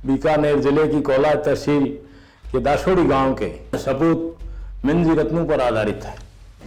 बीकानेर जिले की कोलाज तहसील के दाशोड़ी गांव के सपूत मिंजी रत्नों पर आधारित है।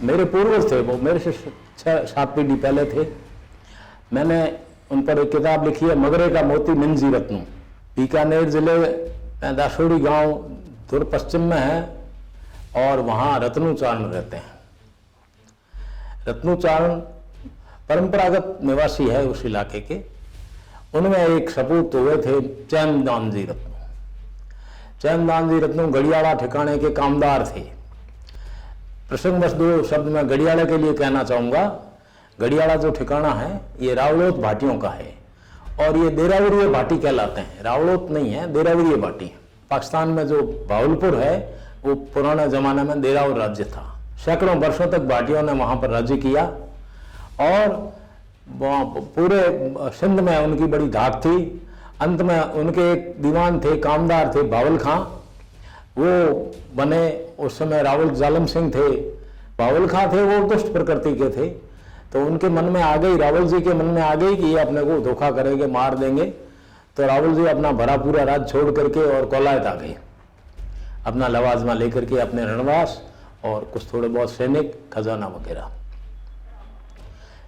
मेरे पूर्वज थे, वो मेरे से 6-7 पीढ़ी पहले थे। मैंने उन पर एक किताब लिखी है, मगरे का मोती मिंजी रत्नों। बीकानेर जिले दाशोड़ी गांव दूर पश्चिम में है और वहाँ रत्नोचारण रहते हैं। रत्नोचारण परंपरागत निवासी है उस इलाके के। उनमें एक सपूत हुए थे चैनदानजी रत्नों। चैनदानजी रत्नों गढ़ियाड़ा ठिकाने के कामदार थे। प्रसंगवश 2 शब्द मैं गढ़ियाड़ा के लिए कहना चाहूँगा। गढ़ियाड़ा जो ठिकाना है ये रावलोत भाटियों का है और ये देरावरीय भाटी कहलाते हैं। रावलोत नहीं है, देरावरीय भाटी है। पाकिस्तान में जो भावलपुर है वो पुराने ज़माने में देरावर राज्य था। सैकड़ों वर्षों तक भाटियों ने वहाँ पर राज्य किया और पूरे सिंध में उनकी बड़ी धाक थी। अंत में उनके एक दीवान थे, कामदार थे, बावल खां, वो बने। उस समय रावल जालम सिंह थे। बावल खां थे वो दुष्ट प्रकृति के थे, तो उनके मन में आ गई, रावल जी के मन में आ गई कि ये अपने को धोखा करेंगे, मार देंगे। तो रावल जी अपना भरा पूरा राज छोड़ करके और कोलायत आ गए, अपना लवाजमा लेकर के, अपने रणवास और कुछ थोड़े बहुत सैनिक, खजाना वगैरह।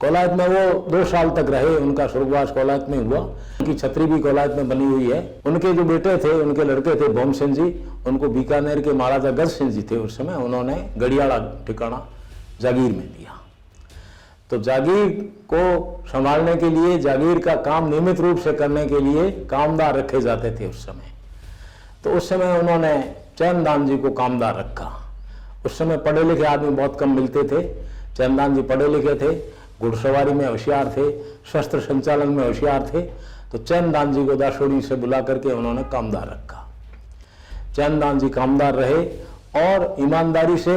कोलायत में वो 2 साल तक रहे। उनका स्वर्गवास कोलायत में हुआ। उनकी छतरी भी कोलायत में बनी हुई है। उनके जो बेटे थे, उनके लड़के थे भोम सिंह जी, उनको बीकानेर के महाराजा गज सिंह जी थे उस समय, उन्होंने गढ़ियाड़ा ठिकाना जागीर में दिया। तो जागीर को संभालने के लिए, जागीर का काम नियमित रूप से करने के लिए कामदार रखे जाते थे उस समय। तो उस समय उन्होंने चैनदान जी को कामदार रखा। उस समय पढ़े लिखे आदमी बहुत कम मिलते थे। चैनदान जी पढ़े लिखे थे, घुड़सवारी में होशियार थे, शस्त्र संचालन में होशियार थे। तो चैनदान जी को दाशोड़ी से बुला करके उन्होंने कामदार रखा। चैनदान जी कामदार रहे और ईमानदारी से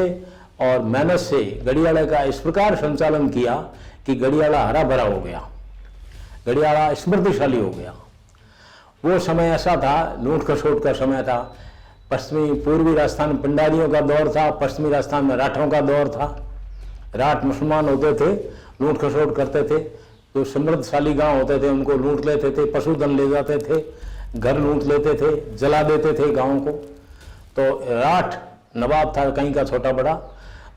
और मेहनत से गढ़ियाड़ा का इस प्रकार संचालन किया कि गढ़ियाड़ा हरा भरा हो गया, गढ़ियाड़ा समृद्धिशाली हो गया। वो समय ऐसा था, लूट खसोट का समय था। पूर्वी राजस्थान में पिंडारियों का दौर था, पश्चिमी राजस्थान में राठों का दौर था। राठ मुसलमान होते थे, लूट खसोट करते थे। जो समृद्धशाली गांव होते थे उनको लूट लेते थे, पशुधन ले जाते थे, घर लूट लेते थे, जला देते थे गांव को। तो राठ नवाब था कहीं का छोटा बड़ा,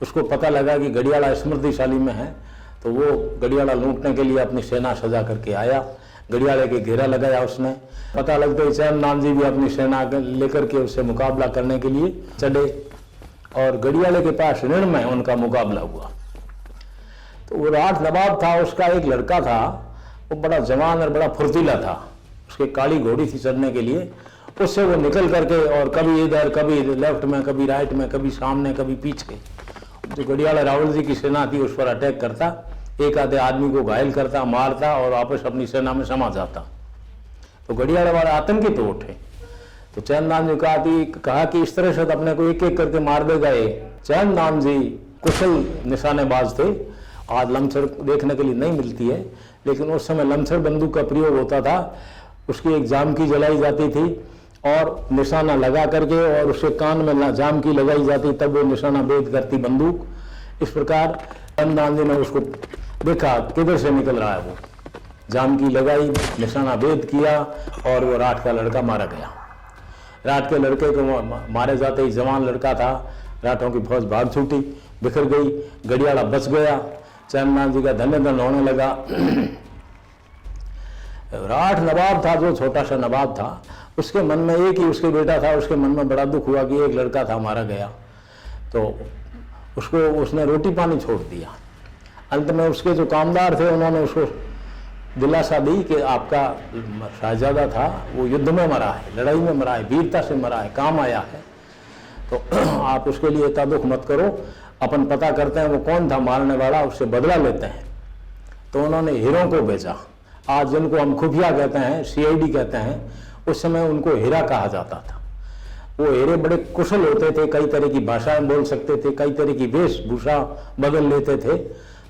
उसको पता लगा कि गढ़ियाड़ा समृद्धिशाली में है, तो वो गढ़ियाड़ा लूटने के लिए अपनी सेना सजा करके आया। गढ़ियाड़े के घेरा लगाया उसने। पता लगता ही चैनदान जी भी अपनी सेना लेकर के उससे मुकाबला करने के लिए चढ़े और गढ़ियाड़े के पास ऋण में उनका मुकाबला हुआ। तो वो राठ नवाब था, उसका एक लड़का था, वो बड़ा जवान और बड़ा फुर्तीला था। उसके काली घोड़ी थी चढ़ने के लिए। उससे वो निकल करके और कभी इधर, कभी लेफ्ट में, कभी राइट में, कभी सामने, कभी पीछे, जो गढ़ियाड़ा रावल जी की सेना थी उस पर अटैक करता, एक आधे आदमी को घायल करता, मारता और वापस अपनी सेना में समा जाता। तो गढ़ियाड़ा वाले आतंकित हो उठे। तो चैनदान जी कहा कि इस तरह से अपने को एक एक करके मार देगा ये। चैनदान जी कुशल निशानेबाज थे। आज लमसर देखने के लिए नहीं मिलती है, लेकिन उस समय लमसर बंदूक का प्रयोग होता था। उसकी एक जाम की जलाई जाती थी और निशाना लगा करके और उसके कान में जाम की लगाई जाती, तब वो निशाना भेद करती बंदूक। इस प्रकार चैनदान जी ने उसको देखा किधर से निकल रहा है, वो जाम की लगाई, निशाना भेद किया और वो राठ का लड़का मारा गया। राठ के लड़के को मारे जाते ही जवान लड़का था, राठों की फौज भाग छूटी, बिखर गई, गढ़ियाड़ा बच गया। चैनदान जी का धन्य धन होने लगा। राठ नवाब था, जो छोटा सा नवाब था, उसके मन में एक ही उसके बेटा था। उसके मन में बड़ा दुख हुआ कि एक लड़का था मारा गया, तो उसने रोटी पानी छोड़ दिया। अंत में उसके जो कामदार थे उन्होंने उसको दिलासा दी कि आपका शहजादा था वो युद्ध में मरा है, लड़ाई में मरा है, वीरता से मरा है, काम आया है, तो आप उसके लिए इतना दुख मत करो, अपन पता करते हैं वो कौन था मारने वाला, उससे बदला लेते हैं। तो उन्होंने हीरों को भेजा। आज जिनको हम खुफिया कहते हैं, CID कहते हैं, उस समय उनको हीरा कहा जाता था। वो हीरे बड़े कुशल होते थे, कई तरह की भाषाएं बोल सकते थे, कई तरह की वेशभूषा बदल लेते थे।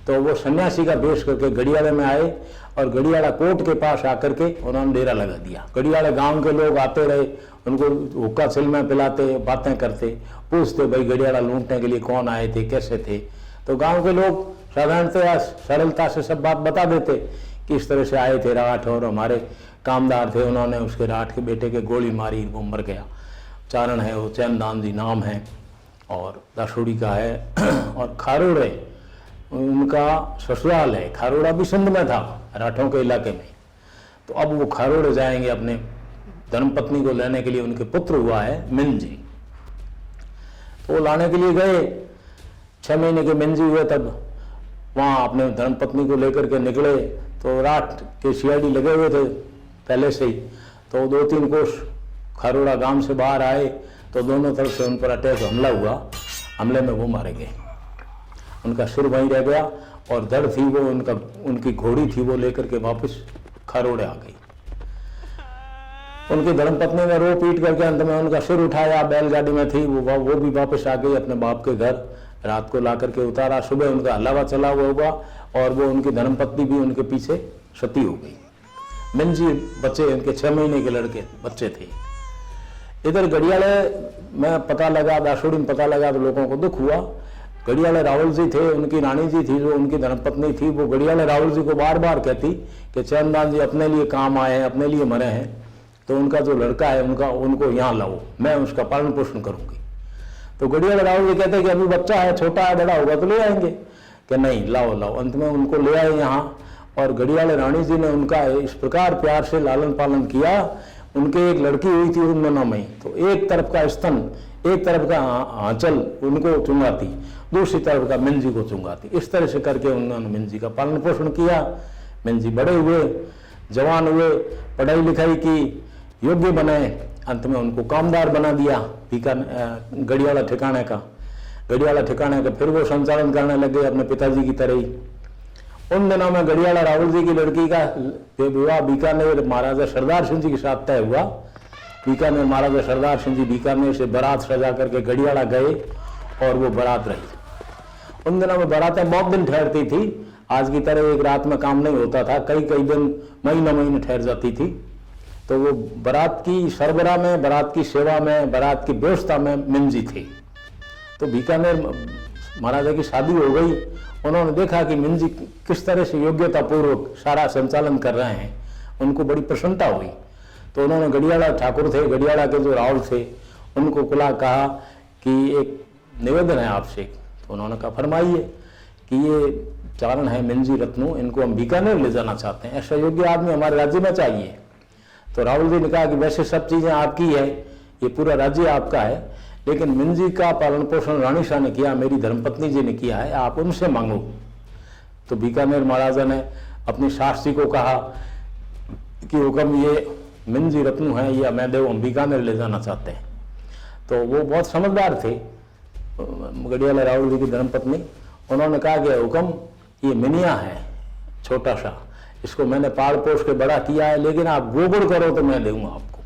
तो वो सन्यासी का वेश करके गढ़ियाड़े में आए और गढ़ियाड़ा कोर्ट के पास आकर के उन्होंने डेरा लगा दिया। गढ़ियाड़ा गांव के लोग आते रहे, उनको हुक्का छिलमा पिलाते, बातें करते, पूछते भाई गढ़ियाड़ा लूटने के लिए कौन आए थे, कैसे थे। तो गांव के लोग साधारणतया सरलता से सब बात बता देते कि इस तरह से आए थे राठ और हमारे कामदार थे, उन्होंने उसके राठ के बेटे के गोली मारी, वो मर गया। चारण है वो, चैनदान जी नाम है और दाशोड़ी का है। और खारोड़े उनका ससुराल है। खारोड़ा भी सिंध में था, राठों के इलाके में। तो अब वो खारोड़े जाएंगे अपने धर्मपत्नी को लेने के लिए। उनके पुत्र हुआ है मिंजी, तो वो लाने के लिए गए। 6 महीने के मिंजी हुए तब वहाँ अपने धर्मपत्नी को लेकर के निकले। तो राठ के सीआईडी लगे हुए थे पहले से ही। तो 2-3 कोस खारोड़ा गांव से बाहर आए तो दोनों तरफ से उन पर अटैक हमला हुआ। हमले में वो मारे गए, उनका सिर वहीं रह गया और धड़ थी वो उनकी घोड़ी थी वो लेकर के वापस खारोड़े आ गई। उनकी धर्मपत्नी ने रो पीट करके अंत में उनका सिर उठाया, बैलगाड़ी में थी वो भी वापस आ गई अपने बाप के घर। रात को ला करके उतारा, सुबह उनका हलावा चला हुआ और वो उनकी धर्मपत्नी भी उनके पीछे सती हो गई। मिंजी बच्चे उनके 6 महीने के लड़के बच्चे थे। इधर गढ़ियाले में पता लगा, दाशोड़ी में पता लगा तो लोगों को दुख हुआ। गढ़ियाले रावल जी थे, उनकी रानी जी थी जो उनकी धर्मपत्नी थी, वो गढ़ियाले रावल जी को बार बार कहती कि चैनदान जी अपने लिए काम आए हैं, अपने लिए मरे हैं, तो उनका जो लड़का है उनको यहाँ लाओ, मैं उसका पालन पोषण करूंगी। तो गढ़ियाले रावल जी कहते कि अभी बच्चा है, छोटा है, बड़ा होगा तो ले आएंगे। कि नहीं, लाओ। अंत में उनको ले आए यहाँ। और गढ़ियाले रानी जी ने उनका इस प्रकार प्यार से लालन पालन किया। उनके एक लड़की हुई थी उन दोनों में, तो एक तरफ का स्तन, एक तरफ का आंचल उनको चुंगाती, दूसरी तरफ का मिंजी को चुंगाती। इस तरह से करके उन्होंने मिंजी का पालन पोषण किया। मिंजी बड़े हुए, जवान हुए, पढ़ाई लिखाई की, योग्य बने। अंत में उनको कामदार बना दिया गढ़ियाला ठिकाने का। गढ़ियाला ठिकाने का फिर वो संचालन करने लगे अपने पिताजी की तरह ही। उन दिनों में गढ़ियाला रावल जी की लड़की का विवाह बीकानेर महाराजा सरदार सिंह जी के साथ तय हुआ। बीकानेर महाराजा सरदार सिंह जी बीकानेर से बारात सजा करके गढ़ियाला गए और वो बारात रही। उन दिनों में बारातें बहुत दिन ठहरती थी, आज की तरह एक रात में काम नहीं होता था, कई दिन, महीने ठहर जाती थी। तो वो बारात की सरबराह में, बारात की सेवा में, बारात की व्यवस्था में मिंजी थी। तो बीकानेर महाराजा की शादी हो गई। उन्होंने देखा कि मिंजी किस तरह से योग्यता पूर्वक सारा संचालन कर रहे हैं, उनको बड़ी प्रसन्नता हुई। तो उन्होंने गढ़ियाला ठाकुर थे, गढ़ियाला के जो रावल थे, उनको कहा कि एक निवेदन है आपसे। तो उन्होंने कहा फरमाइए। कि ये चारण है मिंजी रत्नू, इनको हम बीकानेर ले जाना चाहते हैं, ऐसा योग्य आदमी हमारे राज्य में चाहिए। तो रावल जी ने कहा कि वैसे सब चीजें आपकी है, ये पूरा राज्य आपका है, लेकिन मिंजी का पालन पोषण रानी शाह ने किया, मेरी धर्मपत्नी जी ने किया है, आप उनसे मांगो। तो बीकानेर महाराजा ने अपनी सास जी को कहा कि हुक्म, ये मिंजी रत्नू है, ये मैं देव हम बीकानेर ले जाना चाहते हैं। तो वो बहुत समझदार थे गढ़ियाला रावल जी की धर्मपत्नी। उन्होंने कहा कि हुक्म, ये मिनिया है छोटा सा, इसको मैंने पाल पोष के बड़ा किया है, लेकिन आप गोबर करो तो मैं दूंगा आपको।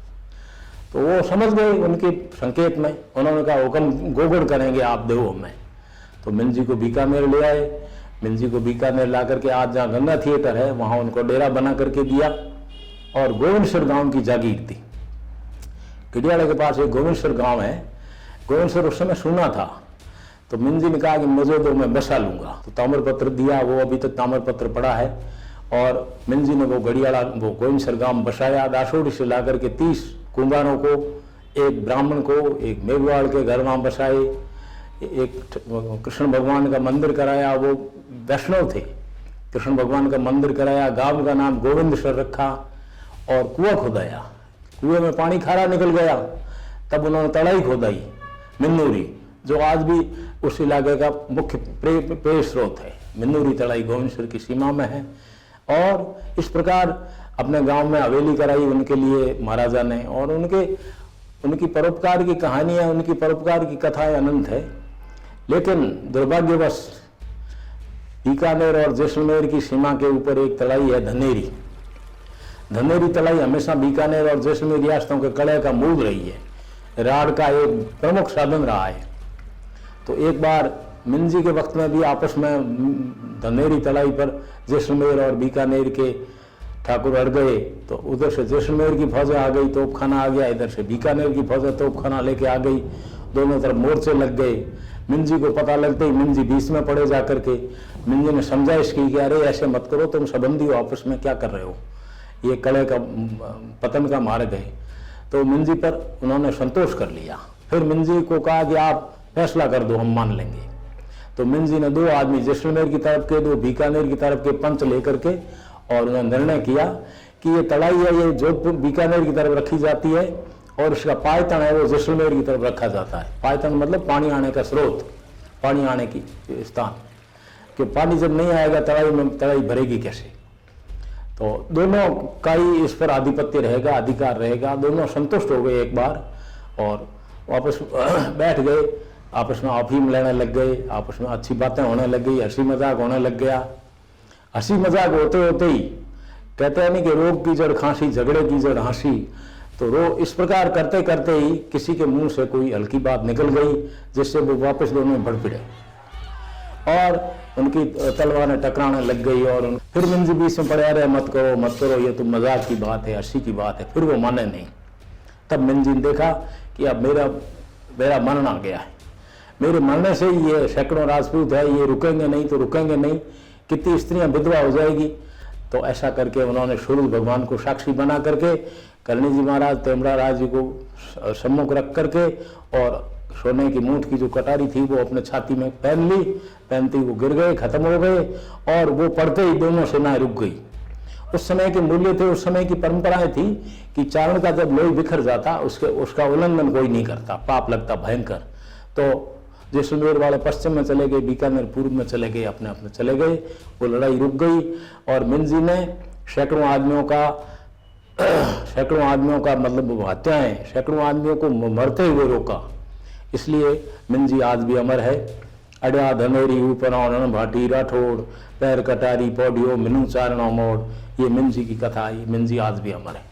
तो वो समझ गए उनके संकेत में। उन्होंने कहा हुक्म, गोबर करेंगे आप, देवो हमें। तो मिंजी को बीकानेर ले आए। मिंजी को बीकानेर ला करके आज जहाँ गंगा थिएटर है वहाँ उनको डेरा बना करके दिया और गोविंदसर गांव की जागीर थी। गढ़ियाला के पास एक गोविंदसर गांव है। गोविंदसर उस समय सुना था। तो मिंजी ने कहा कि मुझे तो मैं बसा लूंगा। तो ताम्रपत्र दिया, वो अभी तक ताम्रपत्र पड़ा है। और मिंजी ने वो गोविंदसर गांव बसाया। दाशोड़ी से ला करके 30 कुंभारों को, एक ब्राह्मण को, एक मेघवाड़ के घर वहाँ बसाए, एक कृष्ण भगवान का मंदिर कराया। वो वैष्णव थे। कृष्ण भगवान का मंदिर कराया, गांव का नाम गोविंदसर रखा और कुआं खोदाया। कुएं में पानी खारा निकल गया, तब उन्होंने तड़ाई खोदाई, मिन्नूरी, जो आज भी उस इलाके का मुख्य पेय स्रोत है। मिन्नूरी तड़ाई गोविंदसर की सीमा में है। और इस प्रकार अपने गांव में हवेली कराई उनके लिए महाराजा ने। और उनकी परोपकार की कहानियां, उनकी परोपकार की कथाएं अनंत है। लेकिन दुर्भाग्यवश बीकानेर और जैसलमेर की सीमा के ऊपर एक तलाई है धनेरी। धनेरी तलाई हमेशा बीकानेर और जैसलमेर रियासतों के कड़े का मूल रही है, राड़ का एक प्रमुख साधन रहा है। तो एक बार मिंजी के वक्त में भी आपस में धनेरी तलाई पर जैसलमेर और बीकानेर के ठाकुर अड़ गए। तो उधर से जैसलमेर की फौजें आ गई, तोपखाना आ गया, इधर से बीकानेर की फौजें तोपखाना लेके आ गई। दोनों तरफ मोर्चे लग गए। मिंजी को पता लगते ही मिंजी बीच में पड़े जाकर के। मिंजी ने समझाइश की कि अरे ऐसे मत करो, तुम संबंधी हो, आपस में क्या कर रहे हो, ये कलह का पतन का मार्ग है। तो मिंजी पर उन्होंने संतोष कर लिया। फिर मिंजी को कहा कि आप फैसला कर दो, हम मान लेंगे। तो मिंजी ने 2 आदमी जैसलमेर की तरफ के, 2 बीकानेर की तरफ के पंच लेकर के और उन्होंने निर्णय किया कि ये तड़ाई है, ये जोधपुर बीकानेर की तरफ रखी जाती है और इसका पायतन है वो जैसलमेर की तरफ रखा जाता है। पायतन मतलब पानी आने का स्रोत, पानी आने की स्थान, कि पानी जब नहीं आएगा तड़ाई में, तड़ाई भरेगी कैसे। तो दोनों का ही इस पर आधिपत्य रहेगा, अधिकार रहेगा। दोनों संतुष्ट हो गए एक बार और वापस बैठ गए, आपस में अफीम लेने लग गए, आपस में अच्छी बातें होने लग गई, हंसी मजाक होने लग गया। हंसी मजाक होते होते ही कहते हैं नहीं कि रोग की जड़ खांसी, झगड़े की जड़ हंसी। तो इस प्रकार करते करते ही किसी के मुंह से कोई हल्की बात निकल गई जिससे वो वापस दोनों बढ़ पड़े और उनकी तलवारें टकराने लग गई। और फिर मिंजी बीच में पड़े, अरे मत करो मत करो, ये तो मजाक की बात है, हंसी की बात है। फिर वो माने नहीं। तब मिंजी ने देखा कि अब मेरा मरना आ गया है, मेरे मरने से ही ये सैकड़ों राजपूत है, ये रुकेंगे नहीं तो रुकेंगे नहीं, कितनी स्त्रियां विधवा हो जाएगी। तो ऐसा करके उन्होंने सूर्य भगवान को साक्षी बना करके करणी जी महाराज, तेमरा राज जी को सम्मुख रख करके और सोने की मूठ की जो कटारी थी वो अपने छाती में पहन ली। पहनते ही वो गिर गए, खत्म हो गए और वो पड़ते ही दोनों सेनाएं रुक गई। उस समय के मूल्य थे, उस समय की परंपराएं थी कि चारण का जब लोही बिखर जाता उसका उल्लंघन कोई नहीं करता, पाप लगता भयंकर। तो जैसलमेर वाले पश्चिम में चले गए, बीकानेर पूर्व में चले गए, अपने अपने चले गए। वो लड़ाई रुक गई और मिंजी ने सैकड़ों आदमियों का मतलब हत्याएं, सैकड़ों आदमियों को मरते हुए रोका। इसलिए मिंजी आज भी अमर है। अड्या धनेरी ऊपर भाटी राठौड़, पैर कटारी पौडियो मिनू चारणों मोड़, ये मिंजी की कथा है। मिंजी आज भी अमर है।